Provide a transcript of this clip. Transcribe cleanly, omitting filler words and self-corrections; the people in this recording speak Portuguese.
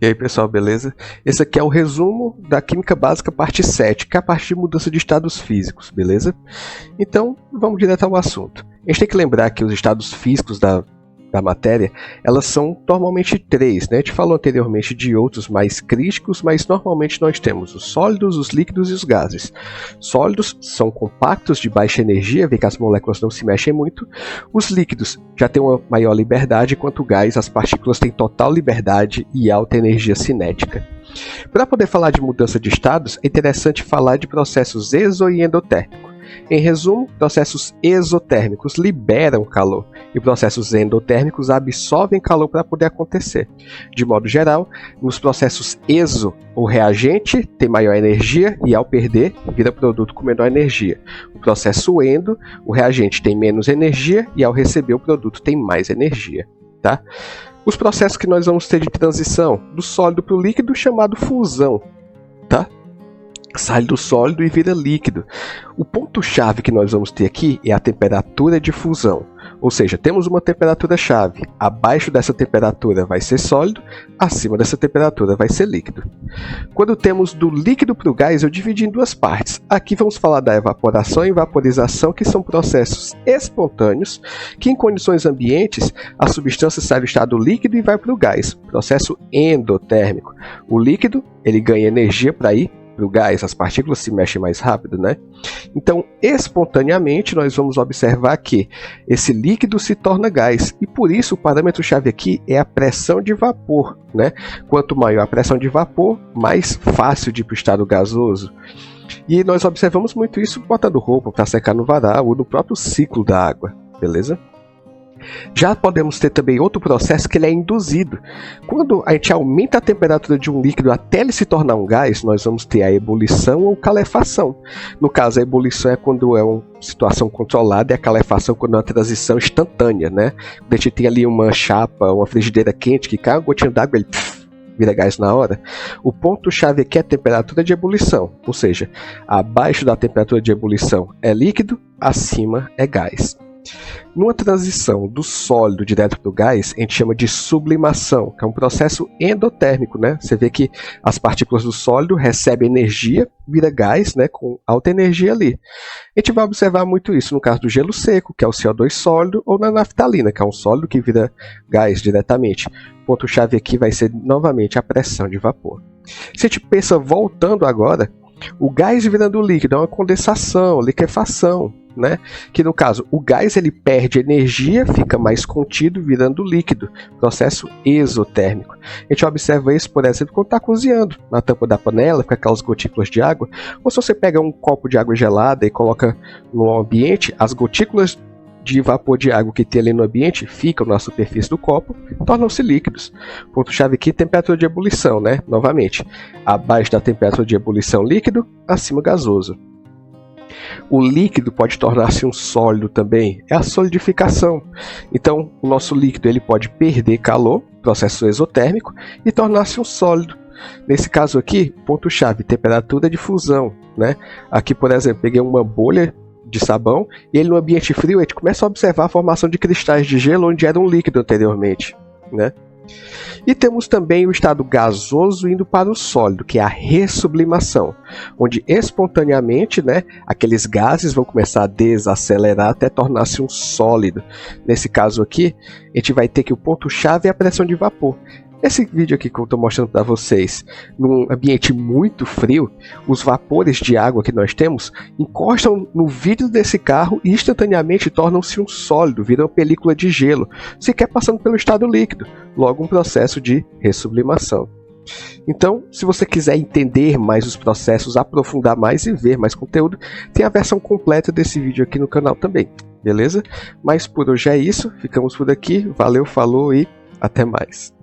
E aí pessoal, beleza? Esse aqui é o resumo da Química Básica parte 7, que é a parte de mudança de estados físicos, beleza? Então, vamos direto ao assunto. A gente tem que lembrar que os estados físicos da matéria, elas são normalmente três, né? A gente falou anteriormente de outros mais críticos, mas normalmente nós temos os sólidos, os líquidos e os gases. Sólidos são compactos, de baixa energia, vê que as moléculas não se mexem muito. Os líquidos já têm uma maior liberdade, enquanto o gás, as partículas têm total liberdade e alta energia cinética. Para poder falar de mudança de estados, é interessante falar de processos exo e endotérmicos. Em resumo, processos exotérmicos liberam calor e processos endotérmicos absorvem calor para poder acontecer. De modo geral, nos processos exo, o reagente tem maior energia e, ao perder, vira produto com menor energia. No processo endo, o reagente tem menos energia e, ao receber, o produto tem mais energia. Tá? Os processos que nós vamos ter de transição do sólido para o líquido, chamado fusão. Tá? Sai do sólido e vira líquido. O ponto-chave que nós vamos ter aqui é a temperatura de fusão. Ou seja, temos uma temperatura-chave. Abaixo dessa temperatura vai ser sólido, acima dessa temperatura vai ser líquido. Quando temos do líquido para o gás, eu dividi em duas partes. Aqui vamos falar da evaporação e vaporização, que são processos espontâneos, que em condições ambientes, a substância sai do estado líquido e vai para o gás. Processo endotérmico. O líquido ele ganha energia para ir para o gás, as partículas se mexem mais rápido, né? Então, espontaneamente, nós vamos observar que esse líquido se torna gás, e por isso o parâmetro-chave aqui é a pressão de vapor, né? Quanto maior a pressão de vapor, mais fácil de ir para o estado gasoso. E nós observamos muito isso botando roupa para secar no varal ou no próprio ciclo da água, beleza? Já podemos ter também outro processo que ele é induzido. Quando a gente aumenta a temperatura de um líquido até ele se tornar um gás, nós vamos ter a ebulição ou calefação. No caso, a ebulição é quando é uma situação controlada e a calefação quando é uma transição instantânea, né? Quando a gente tem ali uma chapa, uma frigideira quente que cai uma gotinha d'água, ele vira gás na hora. O ponto-chave aqui é a temperatura de ebulição, ou seja, abaixo da temperatura de ebulição é líquido, acima é gás. Numa transição do sólido direto para o gás, a gente chama de sublimação, que é um processo endotérmico, né? Você vê que as partículas do sólido recebem energia, vira gás, né? Com alta energia ali. A gente vai observar muito isso no caso do gelo seco, que é o CO2 sólido, ou na naftalina, que é um sólido que vira gás diretamente. O ponto-chave aqui vai ser novamente a pressão de vapor. Se a gente pensa voltando agora, o gás virando líquido é uma condensação, liquefação, né? Que no caso, o gás ele perde energia, fica mais contido, virando líquido, processo exotérmico. A gente observa isso, por exemplo, quando está cozinhando na tampa da panela, com aquelas gotículas de água, ou se você pega um copo de água gelada e coloca no ambiente, as gotículas de vapor de água que tem ali no ambiente ficam na superfície do copo, tornam-se líquidos. Ponto-chave aqui, temperatura de ebulição, né? Novamente, abaixo da temperatura de ebulição líquido, acima gasoso. O líquido pode tornar-se um sólido também, é a solidificação. Então, o nosso líquido ele pode perder calor, processo exotérmico, e tornar-se um sólido. Nesse caso aqui, ponto-chave, temperatura de fusão, né? Aqui, por exemplo, peguei uma bolha de sabão e ele no ambiente frio a gente começa a observar a formação de cristais de gelo onde era um líquido anteriormente, né? E temos também o estado gasoso indo para o sólido, que é a ressublimação, onde espontaneamente, né, aqueles gases vão começar a desacelerar até tornar-se um sólido. Nesse caso aqui, a gente vai ter que o ponto-chave é a pressão de vapor. Esse vídeo aqui que eu estou mostrando para vocês, num ambiente muito frio, os vapores de água que nós temos encostam no vidro desse carro e instantaneamente tornam-se um sólido, viram película de gelo, sequer passando pelo estado líquido, logo um processo de ressublimação. Então, se você quiser entender mais os processos, aprofundar mais e ver mais conteúdo, tem a versão completa desse vídeo aqui no canal também, beleza? Mas por hoje é isso, ficamos por aqui, valeu, falou e até mais.